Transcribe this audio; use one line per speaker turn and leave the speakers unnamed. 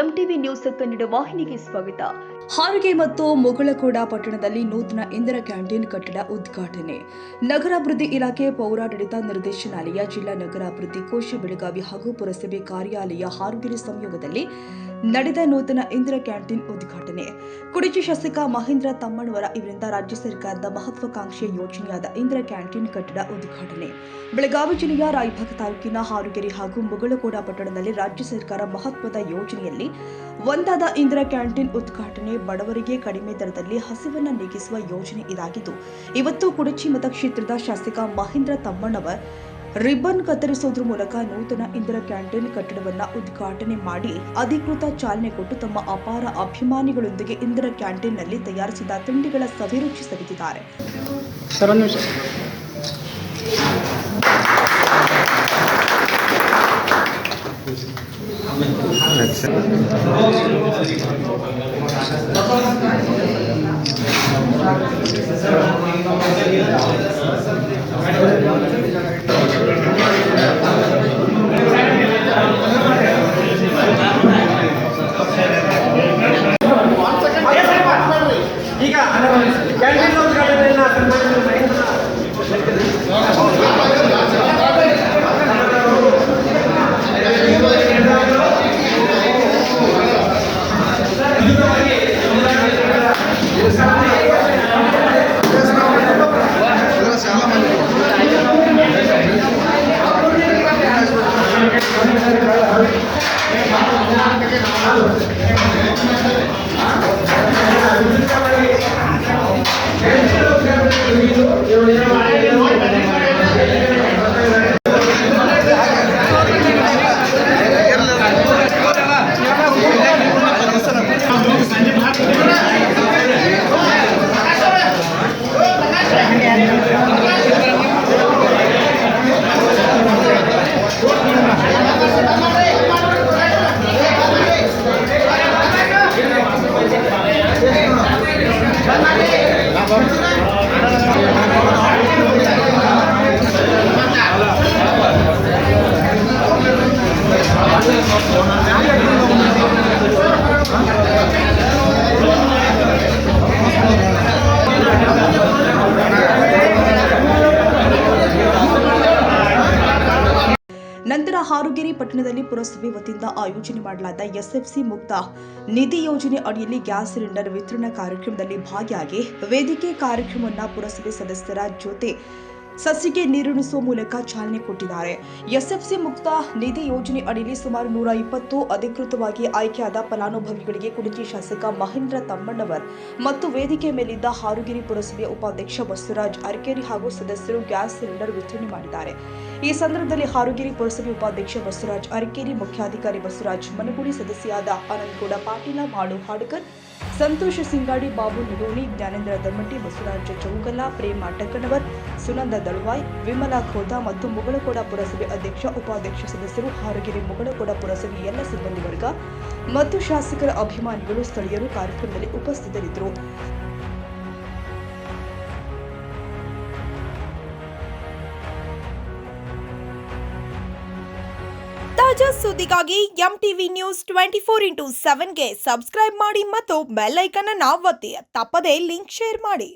MTV news Kannada ವಾಹಿನಿಗೆ ಸ್ವಾಗತ. ಹಾರಿಗೆ ಮತ್ತು ಮುಗಳಖೋಡ ಪಟ್ಟಣದಲ್ಲಿ ನೂತನ ಇಂದಿರಾ ಕ್ಯಾಂಟೀನ್ ಕಟ್ಟಡ ಉದ್ಘಾಟನೆ. ನಗರಾಭಿವೃದ್ಧಿ ಇಲಾಖೆ, ಪೌರಾಡಳಿತ ನಿರ್ದೇಶನಾಲಯ, ಜಿಲ್ಲಾ ನಗರಾಭಿವೃದ್ಧಿ ಕೋಶ ಬೆಳಗಾವಿ ಹಾಗೂ ಪುರಸಭೆ ಕಾರ್ಯಾಲಯ ಹಾರುಗೆರೆ ಸಂಯೋಗದಲ್ಲಿ ನಡೆದ ನೂತನ ಇಂದಿರಾ ಕ್ಯಾಂಟೀನ್ ಉದ್ಘಾಟನೆ. ಕುಡಚಿ ಶಾಸಕ ಮಹೇಂದ್ರ ತಮ್ಮಣ್ಣವರ ಇವರಿಂದ ರಾಜ್ಯ ಸರ್ಕಾರದ ಮಹತ್ವಾಕಾಂಕ್ಷೆಯ ಯೋಜನೆಯಾದ ಇಂದಿರಾ ಕ್ಯಾಂಟೀನ್ ಕಟ್ಟಡ ಉದ್ಘಾಟನೆ. ಬೆಳಗಾವಿ ಜಿಲ್ಲೆಯ ರಾಯಭಾಗ ತಾಲೂಕಿನ ಹಾರುಗೆರೆ ಹಾಗೂ ಮುಗಳಖೋಡ ಪಟ್ಟಣದಲ್ಲಿ ರಾಜ್ಯ ಸರ್ಕಾರ ಮಹತ್ವದ ಯೋಜನೆಯಲ್ಲಿ ಒಂದಾದ ಇಂದಿರಾ ಕ್ಯಾಂಟೀನ್ ಉದ್ಘಾಟನೆ. ಬಡವರಿಗೆ ಕಡಿಮೆ ದರದಲ್ಲಿ ಹಸಿವನ್ನು ನೀಗಿಸುವ ಯೋಜನೆ ಇದಾಗಿದ್ದು, ಇವತ್ತು ಕುಡಚಿ ಮತಕ್ಷೇತ್ರದ ಶಾಸಕ ಮಹೇಂದ್ರ ತಮ್ಮಣ್ಣವರ್ ರಿಬ್ಬನ್ ಕತ್ತರಿಸುವುದರ ಮೂಲಕ ನೂತನ ಇಂದಿರಾ ಕ್ಯಾಂಟೀನ್ ಕಟ್ಟಡವನ್ನು ಉದ್ಘಾಟನೆ ಮಾಡಿ ಅಧಿಕೃತ ಚಾಲನೆ ಕೊಟ್ಟು ತಮ್ಮ ಅಪಾರ ಅಭಿಮಾನಿಗಳೊಂದಿಗೆ ಇಂದಿರಾ ಕ್ಯಾಂಟೀನ್ನಲ್ಲಿ ತಯಾರಿಸಿದ ತಿಂಡಿಗಳ ಸವಿರುಚಿ ಸವಿದಿದ್ದಾರೆ. ನಂತರ ಹಾರುಗೆರೆ ಪಟ್ಟಣದಲ್ಲಿ ಪುರಸಭೆ ವತಿಯಿಂದ ಆಯೋಜನೆ ಮಾಡಲಾದ ಎಸ್ಎಫ್ಸಿ ಮುಕ್ತ ನಿಧಿ ಯೋಜನೆ ಅಡಿಯಲ್ಲಿ ಗ್ಯಾಸ್ ಸಿಲಿಂಡರ್ ವಿತರಣಾ ಕಾರ್ಯಕ್ರಮದಲ್ಲಿ ಭಾಗಿಯಾಗಿ ವೇದಿಕೆ ಕಾರ್ಯಕ್ರಮವನ್ನು ಪುರಸಭೆ ಸದಸ್ಯರ ಜೊತೆ ಸಸಿಗೆ ನೀರುಣಿಸುವ ಮೂಲಕ ಚಾಲನೆ ಕೊಟ್ಟಿದ್ದಾರೆ. ಎಸ್ಎಫ್ಸಿ ಮುಕ್ತ ನಿಧಿ ಯೋಜನೆ ಅಡಿಯಲ್ಲಿ ಸುಮಾರು 120 ಅಧಿಕೃತವಾಗಿ ಆಯ್ಕೆಯಾದ ಫಲಾನುಭವಿಗಳಿಗೆ ಕುಡಚಿ ಶಾಸಕ ಮಹೇಂದ್ರ ತಮ್ಮಣ್ಣವರ್ ಮತ್ತು ವೇದಿಕೆ ಮೇಲಿದ್ದ ಹಾರುಗೆರೆ ಪುರಸಭೆಯ ಉಪಾಧ್ಯಕ್ಷ ಬಸವರಾಜ್ ಅರಕೇರಿ ಹಾಗೂ ಸದಸ್ಯರು ಗ್ಯಾಸ್ ಸಿಲಿಂಡರ್ ವಿತರಣೆ ಮಾಡಿದ್ದಾರೆ. ಈ ಸಂದರ್ಭದಲ್ಲಿ ಹಾರುಗೆರೆ ಪುರಸಭೆ ಉಪಾಧ್ಯಕ್ಷ ಬಸವರಾಜ್ ಅರಕೇರಿ, ಮುಖ್ಯಾಧಿಕಾರಿ ಬಸವರಾಜ್ ಮನಗುಡಿ, ಸದಸ್ಯರಾದ ಆನಂದಗೌಡ ಪಾಟೀಲ, ಮಾಡು ಹಾಡ್ಕರ್, ಸಂತೋಷ ಸಿಂಗಾಡಿ, ಬಾಬು ನಿಡೋಣಿ, ಜ್ಞಾನೇಂದ್ರ ದಮ್ಮಟ್ಟಿ, ಬಸವರಾಜ ಚೌಗಲ್ಲ, ಪ್ರೇಮ ಟಕ್ಕನವರ್, ಸುನಂದ ದಳವಾಯ್, ವಿಮಲಾ ಖೋದಾ ಮತ್ತು ಮುಗಳಖೋಡ ಪುರಸಭೆ ಅಧ್ಯಕ್ಷ, ಉಪಾಧ್ಯಕ್ಷ ಸದಸ್ಯರು, ಹಾರುಗೆರೆ ಮುಗಳಖೋಡ ಪುರಸಭೆ ಎಲ್ಲ ಸಿಬ್ಬಂದಿ ವರ್ಗ ಮತ್ತು ಶಾಸಕರ ಅಭಿಮಾನಿಗಳು, ಸ್ಥಳೀಯರು ಕಾರ್ಯಕ್ರಮದಲ್ಲಿ ಉಪಸ್ಥಿತರಿದ್ದರು.
ತಾಜಾ ಸುದ್ದಿಗಾಗಿ ಎಂಟಿವಿ ನ್ಯೂಸ್ 24x7ಗೆ ಸಬ್ಸ್ಕ್ರೈಬ್ ಮಾಡಿ ಮತ್ತು ಬೆಲ್ ಐಕಾನ್ ಅನ್ನು ಒತ್ತಿ. ತಪ್ಪದೇ ಲಿಂಕ್ ಶೇರ್ ಮಾಡಿ.